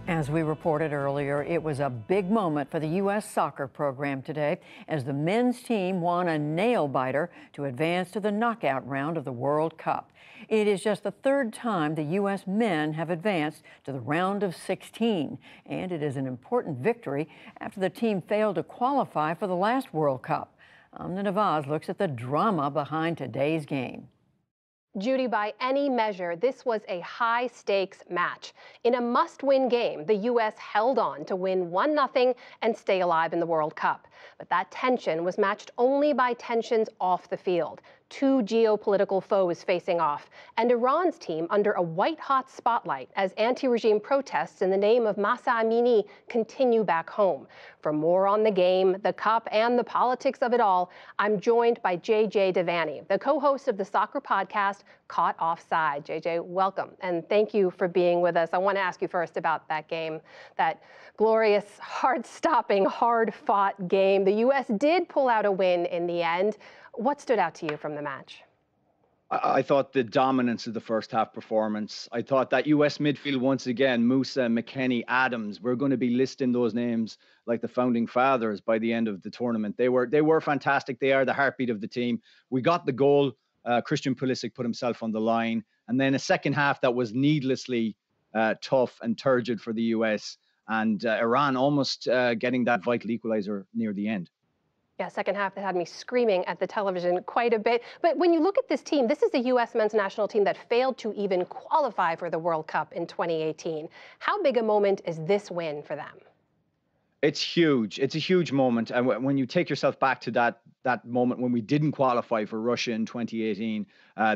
As we reported earlier, it was a big moment for the U.S. soccer program today as the men's team won a nail-biter to advance to the knockout round of the World Cup. It is just the third time the U.S. men have advanced to the round of 16, and it is an important victory after the team failed to qualify for the last World Cup. Amna Nawaz looks at the drama behind today's game. Judy, by any measure, this was a high-stakes match. In a must-win game, the U.S. held on to win 1-0 and stay alive in the World Cup. But that tension was matched only by tensions off the field. Two geopolitical foes facing off, and Iran's team under a white-hot spotlight as anti-regime protests in the name of Mahsa Amini continue back home. For more on the game, the cup, and the politics of it all, I'm joined by JJ Devaney, the co-host of the soccer podcast Caught Offside. JJ, welcome, and thank you for being with us. I want to ask you first about that game, that glorious, heart-stopping, hard-fought game. The U.S. did pull out a win in the end. What stood out to you from the match? I thought the dominance of the first half performance. I thought that U.S. midfield once again, Musa, McKennie, Adams, we're going to be listing those names like the founding fathers by the end of the tournament. They were fantastic. They are the heartbeat of the team. We got the goal. Christian Pulisic put himself on the line. And then a second half that was needlessly tough and turgid for the U.S. And Iran almost getting that vital equalizer near the end. Yeah, second half that had me screaming at the television quite a bit. But when you look at this team, this is the U.S. men's national team that failed to even qualify for the World Cup in 2018. How big a moment is this win for them? It's huge. It's a huge moment. And when you take yourself back to that moment when we didn't qualify for Russia in 2018,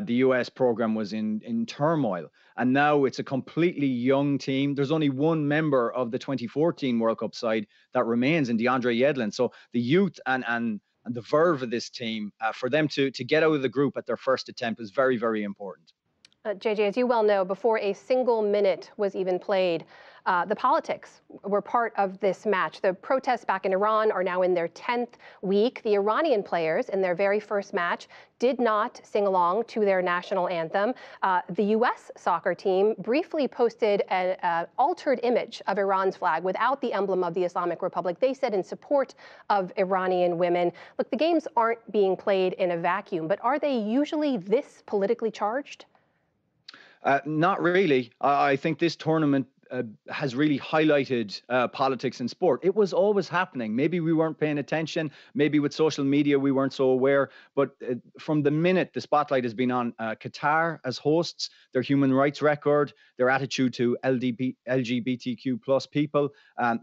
the US program was in turmoil. And now it's a completely young team. There's only one member of the 2014 World Cup side that remains in DeAndre Yedlin. So the youth and the verve of this team, for them to get out of the group at their first attempt is very, very important. JJ, as you well know, before a single minute was even played, the politics were part of this match. The protests back in Iran are now in their 10th week. The Iranian players in their very first match did not sing along to their national anthem. The U.S. soccer team briefly posted an altered image of Iran's flag without the emblem of the Islamic Republic. They said in support of Iranian women. Look, the games aren't being played in a vacuum, but are they usually this politically charged? Not really. I think this tournament has really highlighted politics in sport. It was always happening. Maybe we weren't paying attention. Maybe with social media we weren't so aware. But from the minute the spotlight has been on Qatar as hosts, their human rights record, their attitude to LGBTQ plus people.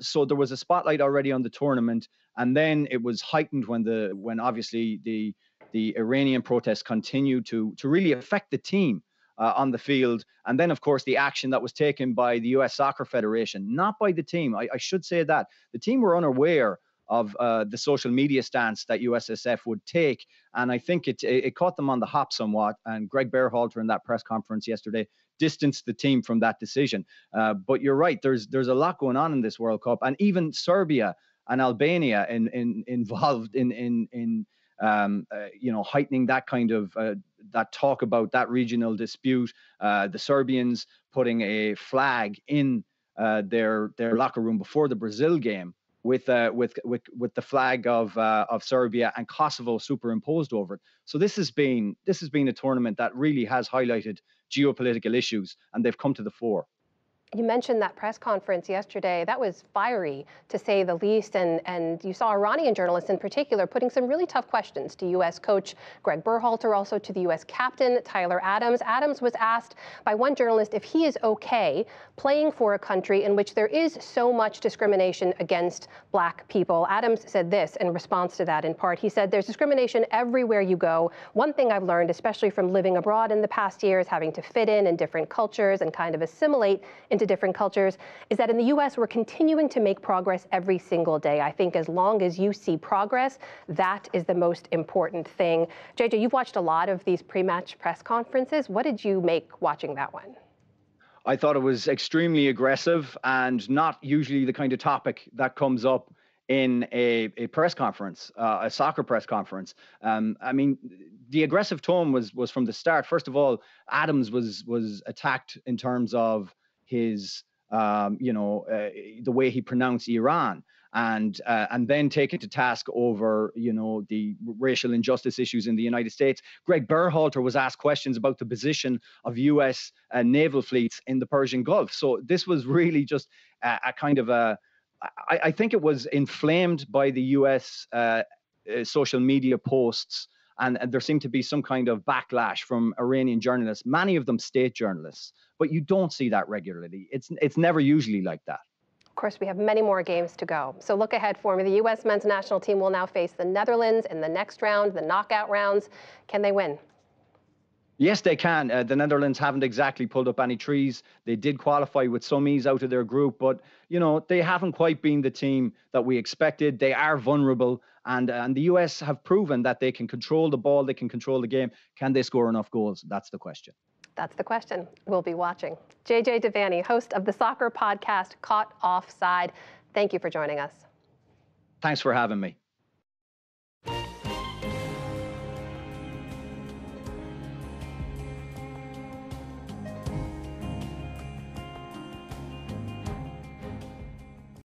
So there was a spotlight already on the tournament, and then it was heightened when obviously the Iranian protests continued to really affect the team on the field. And then, of course, the action that was taken by the U.S. Soccer Federation, not by the team. I should say that. The team were unaware of the social media stance that USSF would take. And I think it caught them on the hop somewhat. And Greg Berhalter in that press conference yesterday distanced the team from that decision. But you're right, there's a lot going on in this World Cup. And even Serbia and Albania involved in heightening that kind of that talk about that regional dispute. The Serbians putting a flag in their locker room before the Brazil game with the flag of Serbia and Kosovo superimposed over it. So this has been a tournament that really has highlighted geopolitical issues, and they've come to the fore. You mentioned that press conference yesterday. That was fiery, to say the least, and you saw Iranian journalists in particular putting some really tough questions to U.S. coach Greg Berhalter, also to the U.S. captain Tyler Adams. Adams was asked by one journalist if he is okay playing for a country in which there is so much discrimination against black people. Adams said this in response to that in part. He said, "There's discrimination everywhere you go. One thing I've learned, especially from living abroad in the past years, having to fit in different cultures and kind of assimilate into different cultures, is that in the U.S. we're continuing to make progress every single day. I think as long as you see progress, that is the most important thing." JJ, you've watched a lot of these pre-match press conferences. What did you make watching that one? I thought it was extremely aggressive and not usually the kind of topic that comes up in a press conference, a soccer press conference. I mean, the aggressive tone was from the start. First of all, Adams was attacked in terms of his the way he pronounced Iran, and then taken to task over, the racial injustice issues in the United States. Greg Berhalter was asked questions about the position of U.S. Naval fleets in the Persian Gulf. So this was really just a kind of I think it was inflamed by the U.S. Social media posts, and there seemed to be some kind of backlash from Iranian journalists, many of them state journalists. But you don't see that regularly. It's never usually like that. Of course, we have many more games to go. So look ahead for me. The U.S. men's national team will now face the Netherlands in the next round, the knockout rounds. Can they win? Yes, they can. The Netherlands haven't exactly pulled up any trees. They did qualify with some ease out of their group, but they haven't quite been the team that we expected. They are vulnerable, and the US have proven that they can control the ball, they can control the game. Can they score enough goals? That's the question. That's the question. We'll be watching. JJ Devaney, host of the soccer podcast Caught Offside. Thank you for joining us. Thanks for having me.